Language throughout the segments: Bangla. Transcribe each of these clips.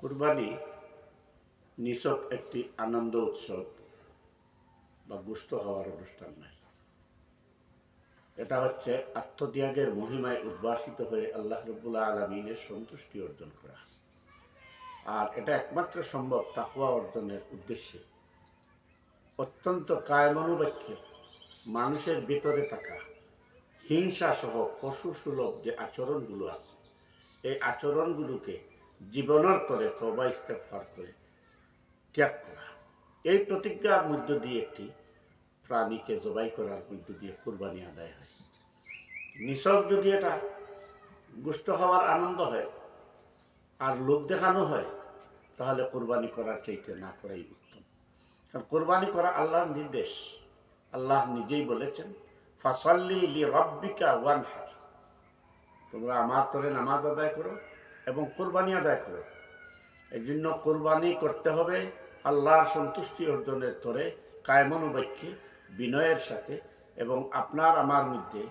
কুরবানি নিছক একটি আনন্দ উৎসব বা গোশত হওয়ার অনুষ্ঠান নাই। এটা হচ্ছে আত্মত্যাগের মহিমায় উদ্ভাসিত হয়ে আল্লাহ রাব্বুল আলামিনের সন্তুষ্টি অর্জন করা। আর এটা একমাত্র সম্ভব তাকওয়া অর্জনের উদ্দেশ্যে। অত্যন্ত কায়মনোবাক্য মানুষের ভিতরে থাকা হিংসা সহ পশু সুলভ যে আচরণগুলো আছে, এই আচরণগুলোকে জীবনের করে তওবা ইস্তেগফার করে ত্যাগ করা, এই প্রতিজ্ঞার মধ্য দিয়ে একটি প্রাণীকে জবাই করার মধ্য দিয়ে কুরবানি আদায় হয়। নিছক যদি এটা গোশত হওয়ার আনন্দ হয় আর লোক দেখানো হয়, তাহলে কুরবানি করার চাইতে না করাই উত্তম। কারণ কুরবানি করা আল্লাহর নির্দেশ। আল্লাহ নিজেই বলেছেন, ফাসাল্লি লিরাব্বিকা ওয়ানহার, তোমরা আমার তরে নামাজ আদায় করো এবং কুরবানি আদায় করো। এই জন্য কুরবানি করতে হবে আল্লাহর সন্তুষ্টি অর্জনের তরে কায়মনোবাক্যে বিনয়ের সাথে, এবং আপনার আমার মধ্যে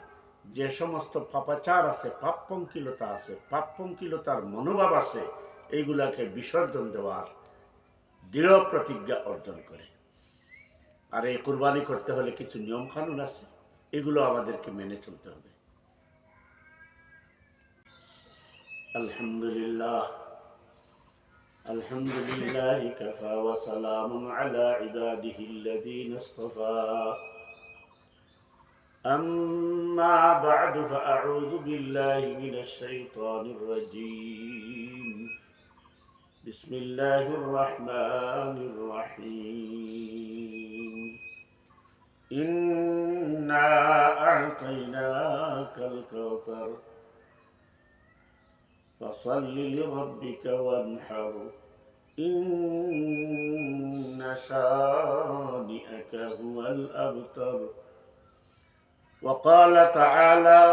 যে সমস্ত পাপাচার আছে, পাপপঙ্কিলতা আছে, পাপপঙ্কিলতার মনোভাব আছে, এইগুলাকে বিসর্জন দেওয়ার দৃঢ় প্রতিজ্ঞা অর্জন করে। আর এই কুরবানি করতে হলে কিছু নিয়ম কানুন আছে, এগুলো আমাদেরকে মেনে চলতে হবে। আলহামদুলিল্লাহ আলহামদুলিল্লাহ কাফা ওয়া সালামুন আলা ইবাদিহিল্লাযীনা ইসতাফা। أما بعد فأعوذ بالله من الشيطان الرجيم. بسم الله الرحمن الرحيم. إنا أعطيناك الكوثر فصل لربك وانحر إن شانئك هو الأبتر. وقال تعالى: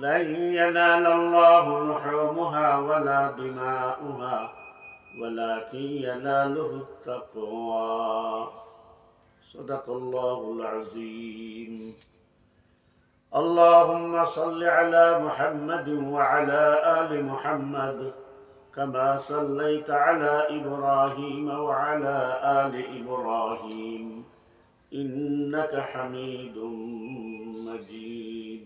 لن ينال الله لحومها ولا دماؤها ولكن يناله التقوى. صدق الله العظيم. اللهم صل على محمد وعلى آل محمد كما صليت على إبراهيم وعلى آل إبراهيم إنك حميد مجيد.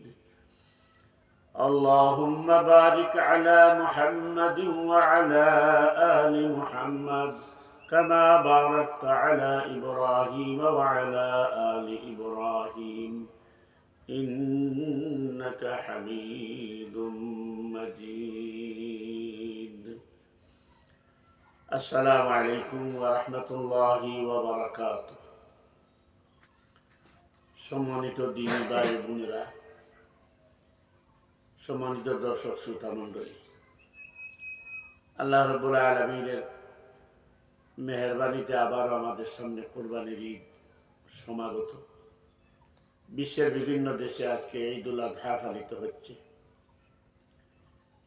اللهم بارك على محمد وعلى آل محمد كما باركت على إبراهيم وعلى آل إبراهيم إنك حميد مجيد. السلام عليكم ورحمة الله وبركاته. সম্মানিত দিনী ভাই বোনেরা, সম্মানিত দর্শক শ্রোতা মণ্ডলী, আল্লাহ রাব্বুল আলামিনের মেহেরবানিতে আবারও আমাদের সামনে কুরবানির ঈদ সমাগত। বিশ্বের বিভিন্ন দেশে আজকে ঈদুল আযহা পালিত হচ্ছে।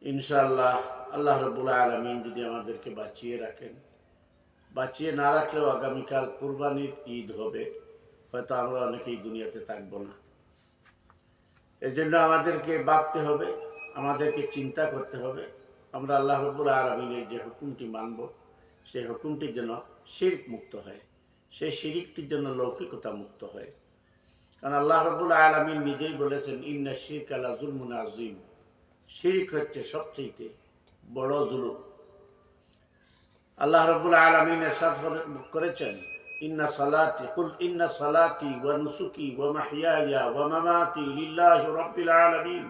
ইনশাআল্লাহ আল্লাহ রাব্বুল আলামিন যদি আমাদেরকে বাঁচিয়ে রাখেন, বাঁচিয়ে না রাখলেও আগামীকাল কুরবানির ঈদ হবে, হয়তো আমরা অনেকেই দুনিয়াতে থাকবো না। এই জন্য আমাদেরকে ভাবতে হবে, আমাদেরকে চিন্তা করতে হবে, আমরা আল্লাহ রাব্বুল আলামিনের যে হুকুমটি মানব, সেই হুকুমটি যেন শিরক মুক্ত হয়, সেই শিরকটির জন্য লৌকিকতা মুক্ত হয়। কারণ আল্লাহ রাব্বুল আলামিন নিজেই বলেছেন, ইন্না শিরকা লা যুলমুন আযীম, শিরক হচ্ছে সবচেয়ে বড় জুলুম। আল্লাহ রাব্বুল আলামিন ইরশাদ করেছেন, ইন্না সালাতি কুল ইন্না সালাতি ওয়া নুসুকি ওয়া মাহইয়ায়া ওয়া মামাতি লিল্লাহি রাব্বিল আলামিন,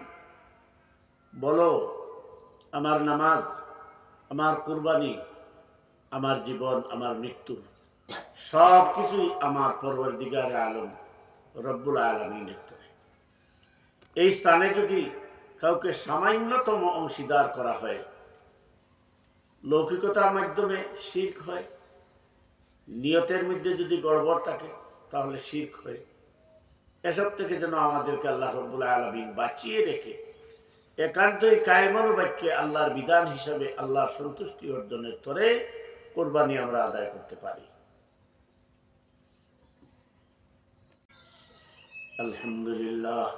বলো আমার নামাজ, আমার কুরবানি, আমার জীবন, আমার মৃত্যু সব কিছুই আমার পরওয়ারদিগারে আলম রব্বুল আলামিনের তরে। এই স্থানে যদি কাউকে সামান্যতম অংশীদার করা হয়, লৌকিকতার মাধ্যমে শিরক হয়, নিয়তের মধ্যে যদি গড়বড় থাকে তাহলে শিরক হয়। এসব থেকে যেন আমাদেরকে আল্লাহ রাব্বুল আলামিন বাঁচিয়ে রেখে একান্তই কায়মনোবাক্যে আল্লাহর বিধান হিসাবে আল্লাহর সন্তুষ্টি অর্জনের তরে কুরবানি আমরা আদায় করতে পারি। আলহামদুলিল্লাহ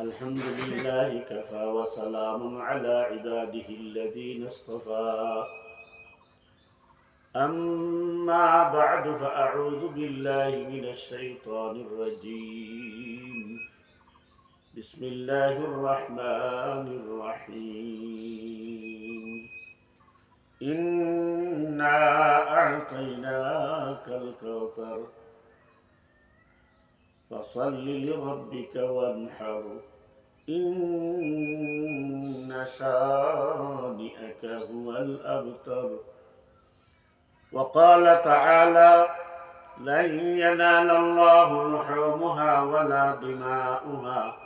الحمد لله كفى وسلام على عباده الذين اصطفى أما بعد فأعوذ بالله من الشيطان الرجيم بسم الله الرحمن الرحيم إنا أعطيناك الكوثر فصل لربك وانحر إن شانئك هو الأبتر وقال تعالى لن ينال الله لحومها ولا دماؤها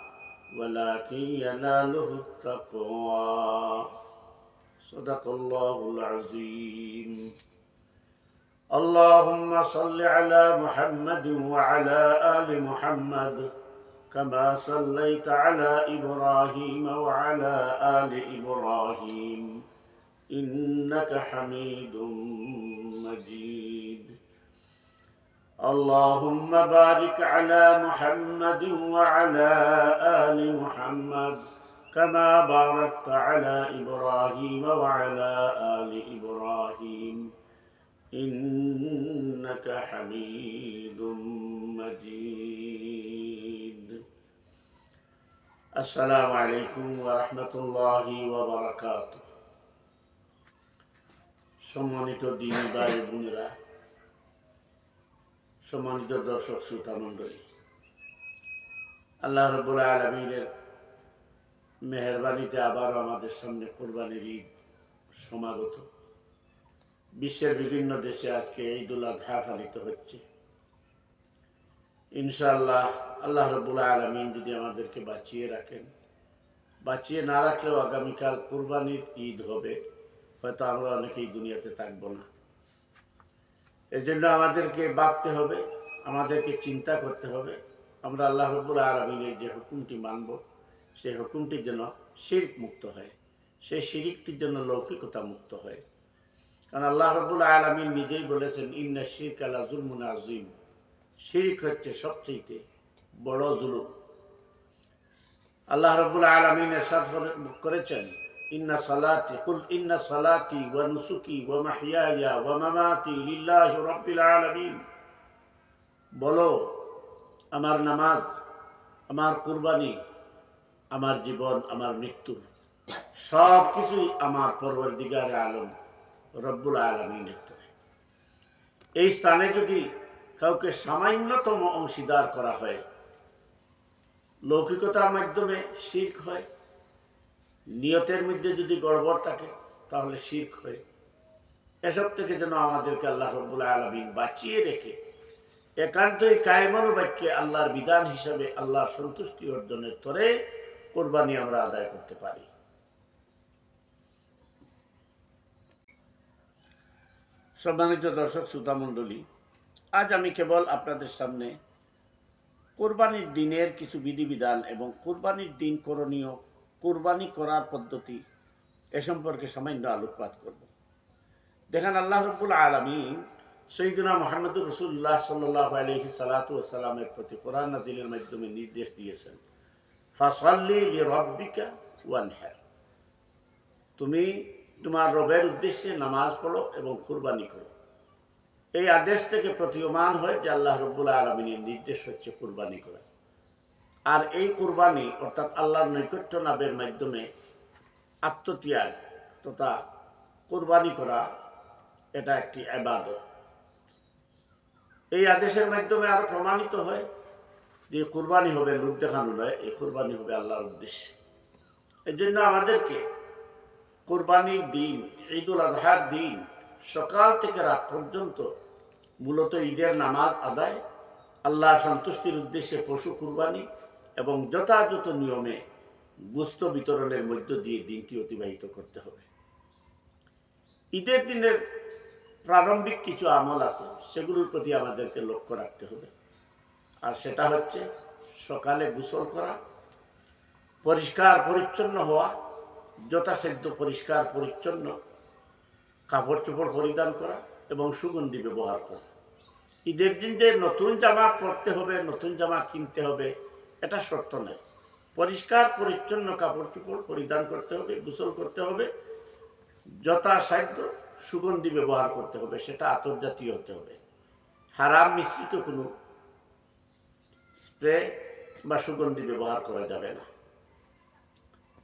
ولكن يناله التقوى صدق الله العظيم اللهم صل على محمد وعلى آل محمد كما صليت على إبراهيم وعلى آل إبراهيم إنك حميد مجيد اللهم بارك على محمد وعلى آل محمد كما باركت على إبراهيم وعلى آل إبراهيم إنك حميد مجيد السلام عليكم ورحمة الله وبركاته সম্মানিত দিনী ভাই বোনেরা, সম্মানিত দর্শক শ্রোতা মণ্ডলী, আল্লাহ রাব্বুল আলামিনের মেহেরবানিতে আবার আমাদের সামনে কোরবানির ঈদ সমাগত। বিশ্বের বিভিন্ন দেশে আজকে ঈদুল আযহা পালিত হচ্ছে। ইনশাআল্লাহ আল্লাহ রাব্বুল আলামিন যদি আমাদেরকে বাঁচিয়ে রাখেন, বাঁচিয়ে না রাখলেও আগামীকাল কোরবানির ঈদ হবে, হয়তো আমরা অনেকেই দুনিয়াতে থাকবো না। এর জন্য আমাদেরকে ভাবতে হবে, আমাদেরকে চিন্তা করতে হবে, আমরা আল্লাহ রাব্বুল আলামিনের যে হুকুমটি মানব, সেই হুকুমটি যেন শিরক মুক্ত হয়, সেই শিরকটির জন্য লৌকিকতা মুক্ত হয়। কারণ আল্লাহ রাব্বুল আলামিন নিজেই বলেছেন ইন্না শিরকা লাযুলমুন আযীম, শিরক হচ্ছে সবচেয়ে বড় জুলুম। আল্লাহ রাব্বুল আলামিন ইরশাদ করেছেন ইন্না সালাতি কুল ইন্না সালাতি ওয়া নুসুকি ওয়া মাহইয়ায়া ওয়া মামাতি লিল্লাহি রাব্বিল আলামিন, বলো আমার নামাজ, আমার কুরবানি, আমার জীবন, আমার মৃত্যু সব কিছুই আমার পরওয়ারদিগারে আলম রব্বুল আলামিনের তরে। এই স্থানে যদি কাউকে সামান্যতম অংশীদার করা হয়, লৌকিকতার মাধ্যমে শিরক হয়, নিয়তের মধ্যে যদি গড়বড় থাকে তাহলে শিরক হয়। এসব থেকে যেন আমাদেরকে আল্লাহ রাব্বুল আলামিন বাঁচিয়ে রেখে একান্তই কায়মানুবাক্যে আল্লাহর বিধান হিসাবে আল্লাহর সন্তুষ্টি অর্জনের তরে কোরবানি আমরা আদায় করতে পারি। সম্মানিত দর্শক শ্রোতা মণ্ডলী, আজ আমি কেবল আপনাদের সামনে কোরবানির দিনের কিছু বিধিবিধান এবং কোরবানির দিন করণীয়, কোরবানি করার পদ্ধতি এ সম্পর্কে সামান্য আলোকপাত করব। দেখেন, আল্লাহ রাব্বুল আলামিন সাইয়্যিদুনা মুহাম্মদুর রাসূলুল্লাহ সাল্লাল্লাহু আলাইহি সাল্লাতু ওয়া সাল্লামের প্রতি কোরআন নাযিলের মাধ্যমে নির্দেশ দিয়েছেন, ফাসাল্লি লিরাব্বিকা ওয়ানহার, তুমি তোমার রবের উদ্দেশ্যে নামাজ পড়ো এবং কুরবানি করো। এই আদেশ থেকে প্রতীয়মান হয় যে আল্লাহ রাব্বুল আলামিনের নির্দেশ হচ্ছে কুরবানি করা। আর এই কুরবানি অর্থাৎ আল্লাহর নৈকট্য লাভের মাধ্যমে আত্মত্যাগ তথা কুরবানি করা, এটা একটি ইবাদত। এই আদেশের মাধ্যমে আরো প্রমাণিত হয় যে কুরবানি হবে লোক দেখানো নয়, এই কুরবানি হবে আল্লাহর উদ্দেশ্যে। এই জন্য আমাদেরকে কুরবানির দিন, ঈদুল আযহার দিন সকাল থেকে রাত পর্যন্ত মূলত ঈদের নামাজ আদায়, আল্লাহর সন্তুষ্টির উদ্দেশ্যে পশু কুরবানি এবং যথাযথ নিয়মে গোশত বিতরণের মধ্য দিয়ে দিনটি অতিবাহিত করতে হবে। ঈদের দিনের প্রারম্ভিক কিছু আমল আছে, সেগুলোর প্রতি আমাদেরকে লক্ষ্য রাখতে হবে। আর সেটা হচ্ছে সকালে গোসল করা, পরিষ্কার পরিচ্ছন্ন হওয়া, যথাসাধ্য পরিষ্কার পরিচ্ছন্ন কাপড় চোপড় পরিধান করা এবং সুগন্ধি ব্যবহার করা। ঈদের দিন যে নতুন জামা পরতে হবে, নতুন জামা কিনতে হবে, এটা শর্ত নয়। পরিষ্কার পরিচ্ছন্ন কাপড় চোপড় পরিধান করতে হবে, গোসল করতে হবে, যথাসাধ্য সুগন্ধি ব্যবহার করতে হবে, সেটা আতর জাতীয় হতে হবে। হারাম মিশ্রিত কোনো স্প্রে বা সুগন্ধি ব্যবহার করা যাবে না।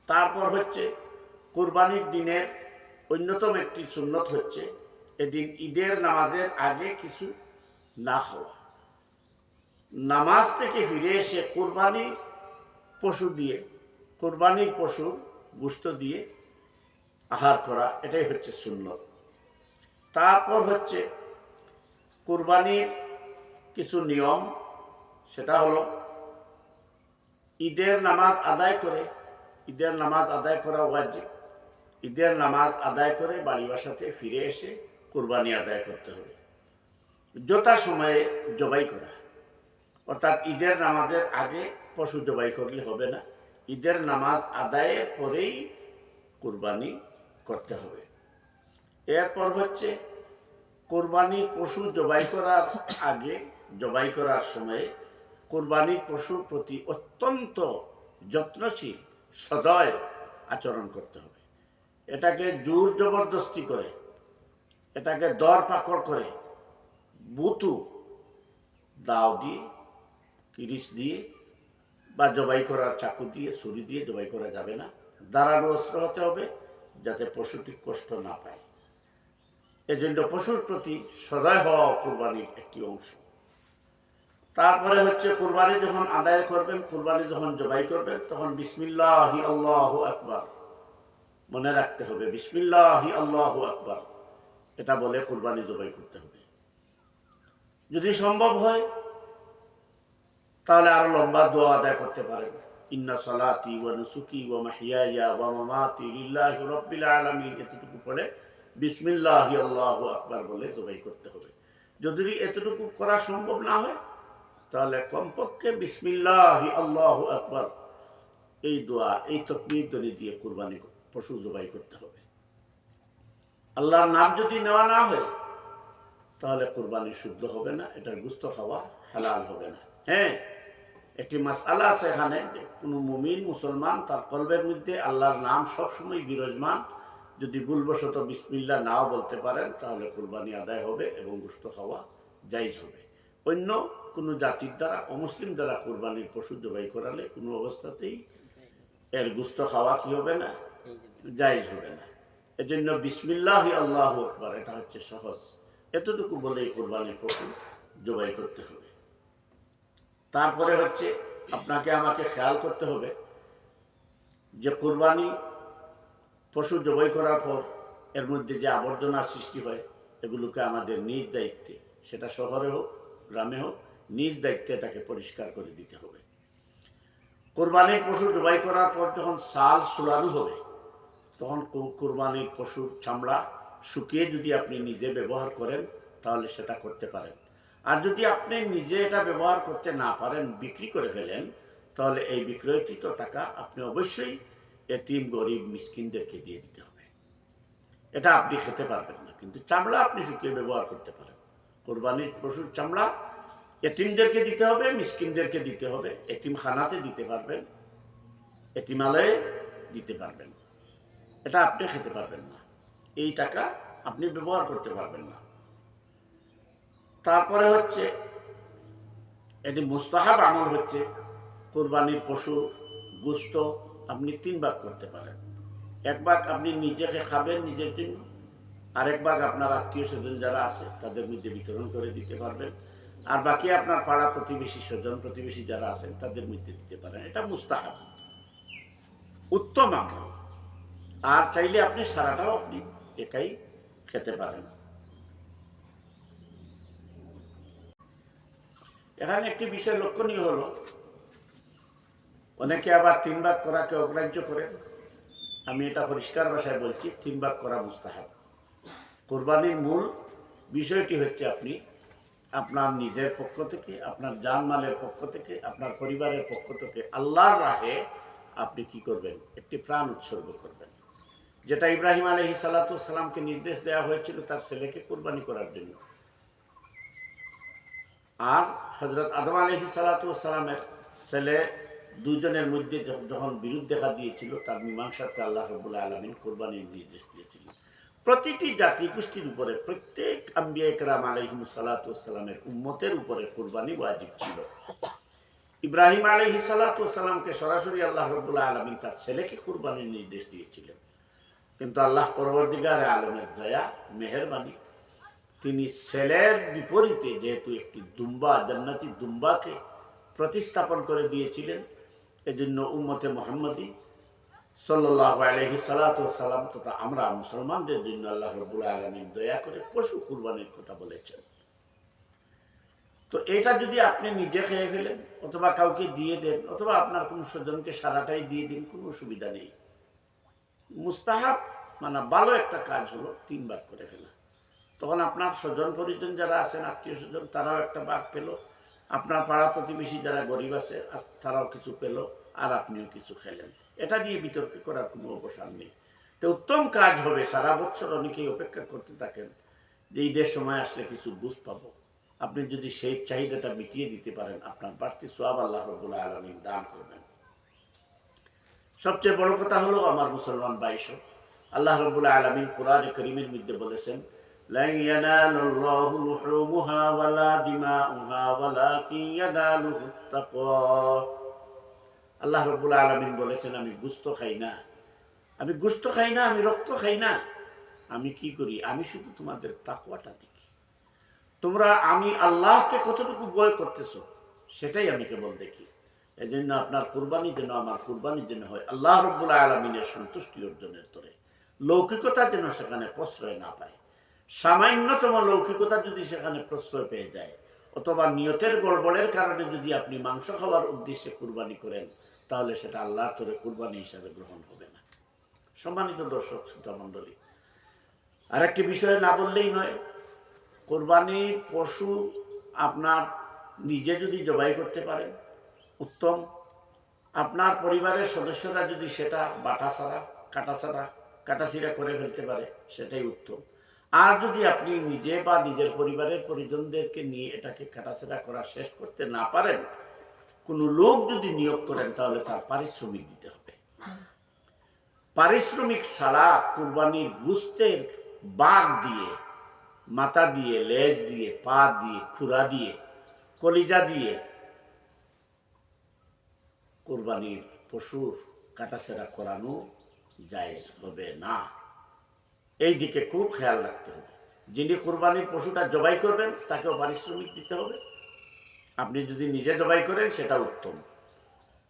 তারপর হচ্ছে কুরবানির দিনের অন্যতম একটি সুন্নত হচ্ছে এদিন ঈদের নামাজের আগে কিছু না খাওয়া। নামাজ থেকে ফিরে এসে কুরবানির পশুর গোশত দিয়ে আহার করা, এটাই হচ্ছে সুন্নত। তারপর হচ্ছে কুরবানির কিছু নিয়ম, সেটা হলো ঈদের নামাজ আদায় করা ওয়াজিব। ঈদের নামাজ আদায় করে বাড়ি বাসাতে ফিরে এসে কুরবানি আদায় করতে হবে। যথাসময়ে জবাই করা, অর্থাৎ ঈদের নামাজের আগে পশু জবাই করলে হবে না, ঈদের নামাজ আদায়ের পরেই কুরবানি করতে হবে। এরপর হচ্ছে কুরবানির পশু জবাই করার সময়ে কুরবানির পশুর প্রতি অত্যন্ত যত্নশীল সদয় আচরণ করতে হবে। এটাকে জোর জবরদস্তি করে, এটাকে দর পাকড় করে, বুতু দাও দিয়ে, কিরিচ দিয়ে বা জবাই করার চাকু দিয়ে, ছুরি দিয়ে জবাই করা যাবে না। দাঁড়ানো অস্ত্র হতে হবে যাতে পশুটি কষ্ট না পায়। এজন্য পশুর প্রতি সদয় হওয়া কুরবানির একটি অংশ। তারপরে হচ্ছে কুরবানি যখন আদায় করবেন, কুরবানি যখন জবাই করবেন, তখন বিসমিল্লাহি আল্লাহু আকবার মনে রাখতে হবে। বিসমিল্লাহি আল্লাহু আকবার এটা বলে কুরবানি জবাই করতে হবে। যদি সম্ভব হয় তাহলে আরো লম্বা দোয়া আদায় করতে পারেন। ইন্না সালাতি ওয়া নুসুকি ওয়া মাহইয়ায়া ওয়া মামাতি লিল্লাহি রাব্বিল আলামিন, এতটুকু পড়ে বিসমিল্লাহি আল্লাহু আকবার বলে জবাই করতে হবে। যদি এতটুকু করা সম্ভব না হয় তাহলে কমপক্ষে বিসমিল্লাহি আল্লাহু আকবার এই দোয়া, এই তাকবীর ধ্বনি দিয়ে কুরবানি পশু জবাই করতে হবে। আল্লাহর নাম যদি নেওয়া না হয় তাহলে কুরবানি শুদ্ধ হবে না, এটার গোশত খাওয়া হালাল হবে না। হ্যাঁ, একটি মাসআলা আছে এখানে, যে কোনো মুমিন মুসলমান তার কলবের মধ্যে আল্লাহর নাম সবসময় বিরাজমান, যদি ভুলবশত বিসমিল্লাহ নাও বলতে পারেন তাহলে কুরবানি আদায় হবে এবং গোশত খাওয়া জায়েজ হবে। অন্য কোনো জাতির দ্বারা, অমুসলিম দ্বারা কুরবানির পশু জবাই করালে কোনো অবস্থাতেই এর গোশত খাওয়া কি হবে না, জায়েজ হবে না। এজন্য বিসমিল্লাহি আল্লাহু আকবার এটা হচ্ছে সহজ, এতটুকু বলেই কুরবানির পশু জবাই করতে হবে। তারপরে হচ্ছে আপনাকে আমাকে খেয়াল করতে হবে যে কুরবানি পশু জবাই করার পর এর মধ্যে যে আবর্জনার সৃষ্টি হয় এগুলোকে আমাদের নিজ দায়িত্বে, সেটা শহরে হোক গ্রামে হোক, নিজ দায়িত্বে এটাকে পরিষ্কার করে দিতে হবে। কুরবানির পশু জবাই করার পর যখন সাল সুলানো হবে তখন কুরবানির পশুর চামড়া শুকিয়ে যদি আপনি নিজে ব্যবহার করেন তাহলে সেটা করতে পারেন। আর যদি আপনি নিজে এটা ব্যবহার করতে না পারেন, বিক্রি করে ফেলেন, তাহলে এই বিক্রয়কৃত টাকা আপনি অবশ্যই এতিম গরিব মিসকিনদেরকে দিয়ে দিতে হবে। এটা আপনি খেতে পারবেন না, কিন্তু চামড়া আপনি শুকিয়ে ব্যবহার করতে পারেন। কুরবানির পশুর চামড়া এতিমদেরকে দিতে হবে, মিসকিনদেরকে দিতে হবে, এতিমখানাতে দিতে পারবেন, এতিমালয়ে দিতে পারবেন। এটা আপনি খেতে পারবেন না, এই টাকা আপনি ব্যবহার করতে পারবেন না। তারপরে হচ্ছে এটি মুস্তাহাব আমল হচ্ছে কুরবানির পশুর গোশত আপনি 3 ভাগ করতে পারেন। 1 ভাগ আপনি নিজেকে খাবেন নিজের জন্য, আরেক ভাগ আপনার আত্মীয় স্বজন যারা আছে তাদের মধ্যে বিতরণ করে দিতে পারবেন, আর বাকি আপনার পাড়া প্রতিবেশী স্বজন প্রতিবেশী যারা আছেন তাদের মধ্যে দিতে পারেন। এটা মুস্তাহাব, উত্তম আমল। আর চাইলে আপনি সারাটাও আপনি একাই খেতে পারেন। এখানে একটি বিষয় লক্ষণীয় হলো, অনেকে আবার 3 ভাগ করাকে অগ্রাহ্য করেন। আমি এটা পরিষ্কার ভাষায় বলছি, 3 ভাগ করা মুস্তাহাব। কুরবানির মূল বিষয়টি হচ্ছে আপনি আপনার নিজের পক্ষ থেকে, আপনার জানমালের পক্ষ থেকে, আপনার পরিবারের পক্ষ থেকে আল্লাহর রাহে আপনি কি করবেন, একটি প্রাণ উৎসর্গ করবেন, যেটা ইব্রাহিম আলাইহিস সালাতু ওয়াস সালামকে নির্দেশ দেওয়া হয়েছিল তার ছেলেকে কুরবানি করার জন্য। আর হযরত আদম আলাইহিস সালাতু ওয়াস সালামের ছেলে দুজনের মধ্যে যখন বিরোধ দেখা দিয়েছিল তার মীমাংসাতে আল্লাহ রাব্বুল আলামিন কোরবানির নির্দেশ দিয়েছিলেন। প্রতিটি জাতি গোষ্ঠীর উপরে প্রত্যেক আম্বিয়া কেরাম আলাইহিমুস সালাতু ওয়াস সালামের উম্মতের উপরে কোরবানি ওয়াজিব ছিল। ইব্রাহিম আলাইহিস সালাতু ওয়াস সালামকে সরাসরি আল্লাহ রাব্বুল আলামিন তার ছেলেকে কোরবানির নির্দেশ দিয়েছিলেন, কিন্তু আল্লাহ পরবর্তীকার আলমের দয়া মেহেরবানি তিনি ছেলের বিপরীতে যেহেতু একটি দুম্বা, জান্নাতি দুম্বাকে প্রতিস্থাপন করে দিয়েছিলেন, এজন্য উম্মতে মুহাম্মদী সাল্লাল্লাহু আলাইহি সাল্লাতু ওয়াস সালাম তথা আমরা মুসলমানদের জন্য আল্লাহ রাব্বুল আলামিন দয়া করে পশু কুরবানির কথা বলেছেন। তো এটা যদি আপনি নিজে খেয়ে ফেলেন অথবা কাউকে দিয়ে দেন অথবা আপনার কোনো স্বজনকে সারাটাই দিয়ে দিন, কোনো অসুবিধা নেই। মুস্তাহাব মানে ভালো একটা কাজ হলো 3 ভাগ করে ফেলা। তখন আপনার স্বজন পরিজন যারা আছেন, আত্মীয় স্বজন, তারাও একটা ভাগ পেল, আপনার পাড়া প্রতিবেশী যারা গরিব আছে তারাও কিছু পেল, আর আপনিও কিছু খেলেন। এটা নিয়ে বিতর্ক করার কোনো অবসান নেই। তো উত্তম কাজ হবে, সারা বছর অনেকেই অপেক্ষা করতে থাকেন যে ঈদের সময় আসলে কিছু বুঝ পাবো। আপনি যদি সেই চাহিদাটা মিটিয়ে দিতে পারেন, আপনার বাড়তি সওয়াব আল্লাহ রাব্বুল আলামিন দান করবেন। সবচেয়ে বড় কথা হলো আমার মুসলমান ভাইসো, আল্লাহ রাব্বুল আলামিন কোরআনে কারীমের মধ্যে বলেছেন, লা ইয়ানালুল্লাহু লুহুমুহা ওয়ালা দিমাউহা ওয়ালাকিন ইয়ানালুহুত তাকওয়া। আল্লাহ রাব্বুল আলামিন বলেছেন, আমি গোশত খাই না, আমি রক্ত খাই না, আমি কি করি, আমি শুধু তোমাদের তাকওয়াটা দেখি। তোমরা আমি আল্লাহকে কতটুকু ভয় করতেছো সেটাই আমি কেবল দেখি। এজন্য আপনার কুরবানি যেন আমার কুরবানি যেন হয় আল্লাহ রাব্বুল আলামিনের সন্তুষ্টি অর্জনের তরে, লৌকিকতা যেন সেখানে প্রশ্রয় না পায়। সামান্যতম লৌকিকতা যদি সেখানে প্রশ্রয় পেয়ে যায় অথবা নিয়তের গড়বড়ের কারণে যদি আপনি মাংস খাওয়ার উদ্দেশ্যে কুরবানি করেন, তাহলে সেটা আল্লাহর তরে কুরবানি হিসাবে গ্রহণ হবে না। সম্মানিত দর্শক শ্রোতা মণ্ডলী, আরেকটি বিষয়ে না বললেই নয়, কোরবানির পশু আপনার নিজে যদি জবাই করতে পারেন উত্তম। আপনার পরিবারের সদস্যরা যদি সেটা বাটা ছাড়া কাটাছিড়া করে ফেলতে পারে সেটাই উত্তম। আর যদি আপনি নিজে বা নিজের পরিবারের পরিজনদেরকে নিয়ে এটাকে কাটাছেড়া করা শেষ করতে না পারেন, কোনো লোক যদি নিয়োগ করেন তাহলে তার পারিশ্রমিক দিতে হবে। পারিশ্রমিক ছাড়া কুরবানির গোশতের বাগ দিয়ে, মাথা দিয়ে, লেজ দিয়ে, পা দিয়ে, খুরা দিয়ে, কলিজা দিয়ে কুরবানির পশুর কাটাছেড়া করানো জায়েজ হবে না। এই দিকে খুব খেয়াল রাখতে হবে। যিনি কুরবানির পশুটা জবাই করবেন তাকেও পারিশ্রমিক দিতে হবে। আপনি যদি নিজে জবাই করেন সেটা উত্তম,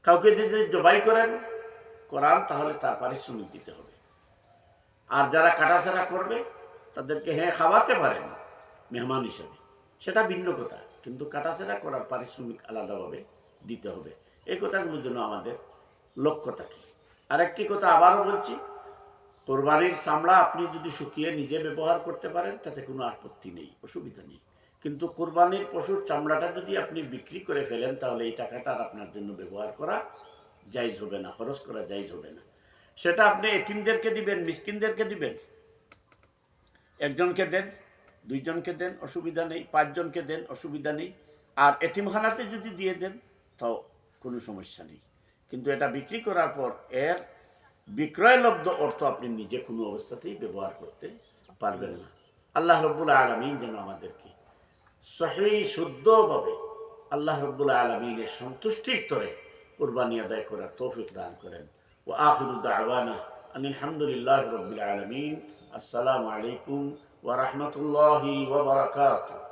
কাউকে যদি জবাই করান তাহলে তার পারিশ্রমিক দিতে হবে। আর যারা কাটাছেড়া করবে তাদেরকে খাওয়াতে পারেন মেহমান হিসেবে, সেটা ভিন্ন কথা, কিন্তু কাটাছেড়া করার পারিশ্রমিক আলাদাভাবে দিতে হবে। এই কথাগুলোর জন্য আমাদের লক্ষ্য থাকে। আরেকটি কথা আবারও বলছি, কোরবানির চামড়া আপনি যদি শুকিয়ে নিজে ব্যবহার করতে পারেন তাতে কোনো আপত্তি নেই, অসুবিধা নেই। কিন্তু কোরবানির পশুর চামড়াটা যদি আপনি বিক্রি করে ফেলেন তাহলে এই টাকাটা আর আপনার জন্য ব্যবহার করা জায়েজ হবে না, খরচ করা জায়েজ হবে না। সেটা আপনি এতিমদেরকে দিবেন, মিসকিনদেরকে দিবেন, একজনকে দেন, দুইজনকে দেন, অসুবিধা নেই, 5 জনকে দেন, অসুবিধা নেই। আর এতিমখানাতে যদি দিয়ে দেন তাও কোনো সমস্যা নেই। কিন্তু এটা বিক্রি করার পর এর বিক্রয়লব্ধ অর্থ আপনি নিজে কোনো অবস্থাতেই ব্যবহার করতে পারবেন না। আল্লাহ রাব্বুল আলামিন যেন আমাদেরকে সহিহ শুদ্ধভাবে আল্লাহ রাব্বুল আলামিনের সন্তুষ্টির তরে কুরবানি আদায় করার তৌফিক দান করেন। ওয়া আখিরু দাওয়ানা আনিল হামদুলিল্লাহি রাব্বিল আলামিন। আসসালামু আলাইকুম ওয়া রাহমাতুল্লাহি ওয়া বারাকাতুহু।